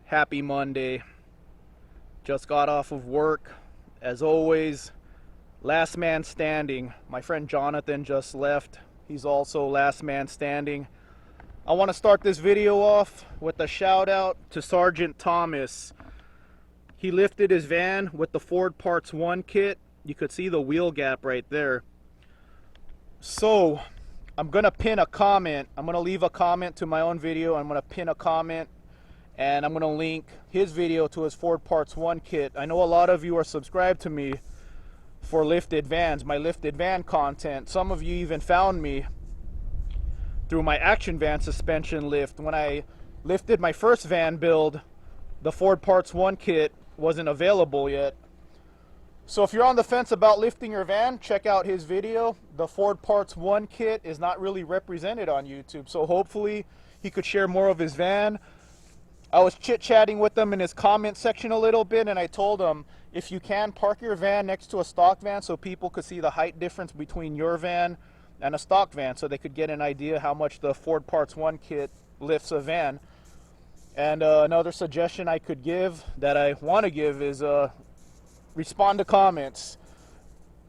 Happy Monday. Just got off of work. As always, last man standing. My friend Jonathan just left. He's also last man standing. I want to start this video off with a shout out to Sergeant Thomas. He lifted his van with the Ford Parts 1 kit. You could see the wheel gap right there. So I'm gonna pin a comment. I'm gonna leave a comment to my own video. I'm gonna pin a comment and I'm gonna link his video to his Ford Parts 1 kit. I know a lot of you are subscribed to me for lifted vans, my lifted van content. Some of you even found me through my action van suspension lift. When I lifted my first van build, the Ford Parts 1 kit wasn't available yet. So if you're on the fence about lifting your van, check out his video. The Ford Parts 1 kit is not really represented on YouTube, so hopefully he could share more of his van. I was chit-chatting with him in his comment section a little bit, and I told him, if you can, park your van next to a stock van so people could see the height difference between your van and a stock van, so they could get an idea how much the Ford Parts 1 kit lifts a van. And another suggestion I could give, that I want to give, is respond to comments.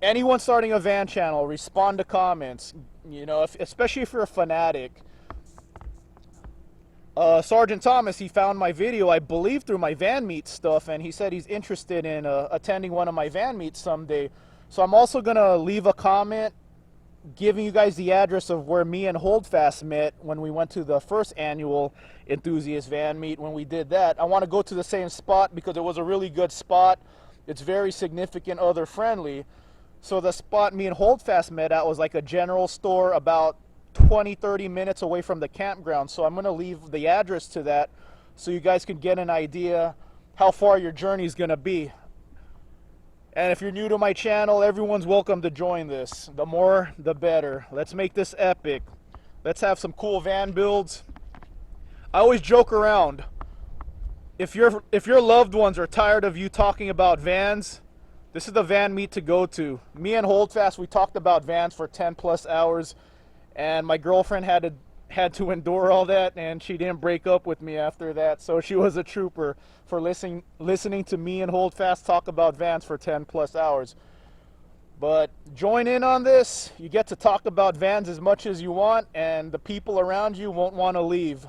Anyone starting a van channel, respond to comments. You know, especially if you're a fanatic. Sergeant Thomas, he found my video, I believe, through my van meet stuff, and he said he's interested in attending one of my van meets someday. So I'm also gonna leave a comment giving you guys the address of where me and Holdfast met when we went to the first annual enthusiast van meet. When we did that, I want to go to the same spot because it was a really good spot. It's very significant other friendly. So the spot me and Holdfast met at was like a general store about 20-30 minutes away from the campground. So I'm going to leave the address to that so you guys can get an idea how far your journey is going to be. And if you're new to my channel, everyone's welcome to join this. The more, the better. Let's make this epic. Let's have some cool van builds. I always joke around. If your loved ones are tired of you talking about vans, this is the van meet to go to. Me and Holdfast, we talked about vans for 10+ hours, and my girlfriend had to endure all that, and she didn't break up with me after that. So she was a trooper for listening to me and Holdfast talk about vans for 10+ hours. But join in on this. You get to talk about vans as much as you want, and the people around you won't want to leave.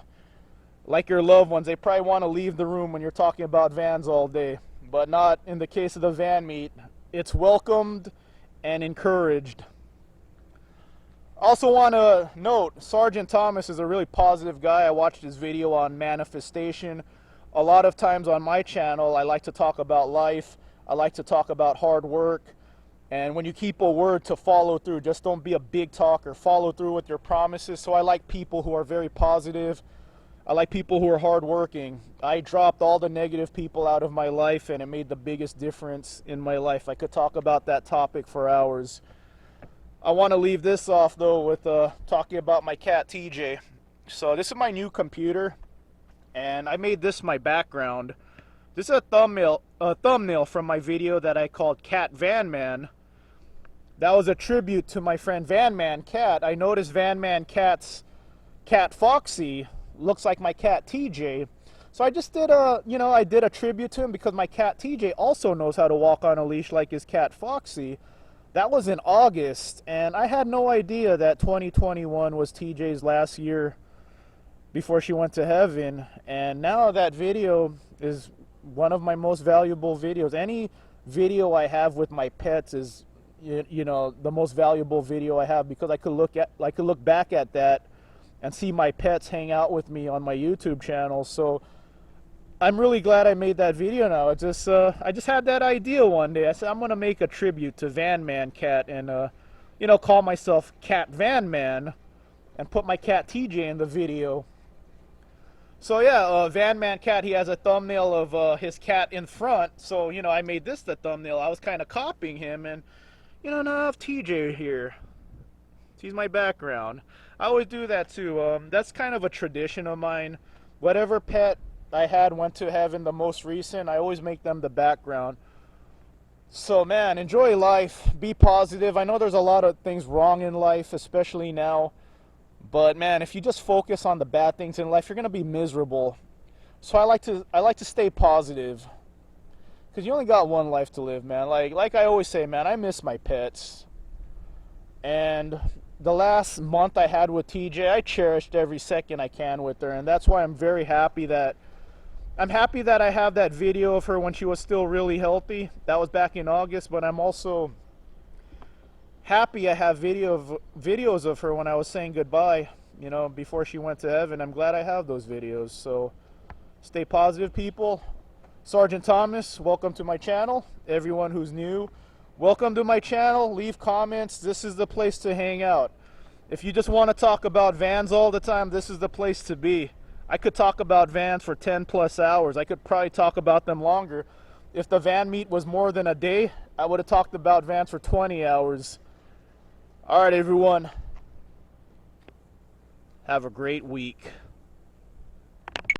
Like your loved ones, they probably want to leave the room when you're talking about vans all day, but not in the case of the van meet. It's welcomed and encouraged. Also want to note, Sergeant Thomas is a really positive guy. I watched his video on manifestation. A lot of times on my channel, I like to talk about life. I like to talk about hard work. And when you keep a word, to follow through. Just don't be a big talker. Follow through with your promises. So I like people who are very positive. I like people who are hardworking. I dropped all the negative people out of my life, and it made the biggest difference in my life. I could talk about that topic for hours. I want to leave this off, though, with talking about my cat, TJ. So this is my new computer, and I made this my background. This is a thumbnail from my video that I called Cat Van Man. That was a tribute to my friend van.man.cat. I noticed van.man.cat's cat Foxy looks like my cat TJ, so I just did I did a tribute to him because my cat TJ also knows how to walk on a leash like his cat Foxy. That was in August, and I had no idea that 2021 was TJ's last year before she went to heaven. And now that video is one of my most valuable videos. Any video I have with my pets is the most valuable video I have, because I could look back at that and see my pets hang out with me on my YouTube channel. So I'm really glad I made that video now. I just had that idea one day. I said, I'm going to make a tribute to van.man.cat and, call myself Cat Van Man and put my cat TJ in the video. So yeah, van.man.cat, he has a thumbnail of his cat in front. So, I made this the thumbnail. I was kind of copying him, and, now I have TJ here. He's my background. I always do that too. That's kind of a tradition of mine. Whatever pet I had went to heaven, the most recent, I always make them the background. So man, enjoy life, be positive. I know there's a lot of things wrong in life, especially now, but man, if you just focus on the bad things in life, you're gonna be miserable. So I like to stay positive, because you only got one life to live, man. Like I always say, man, I miss my pets. And the last month I had with TJ, I cherished every second I can with her, and that's why I'm very happy that I have that video of her when she was still really healthy. That was back in August, but I'm also happy I have videos of her when I was saying goodbye, you know, before she went to heaven. I'm glad I have those videos. So stay positive, people. Sergeant Thomas, welcome to my channel. Everyone who's new, welcome to my channel. Leave comments. This is the place to hang out. If you just want to talk about vans all the time, this is the place to be. I could talk about vans for 10 plus hours. I could probably talk about them longer. If the van meet was more than a day, I would have talked about vans for 20 hours. All right, everyone. Have a great week.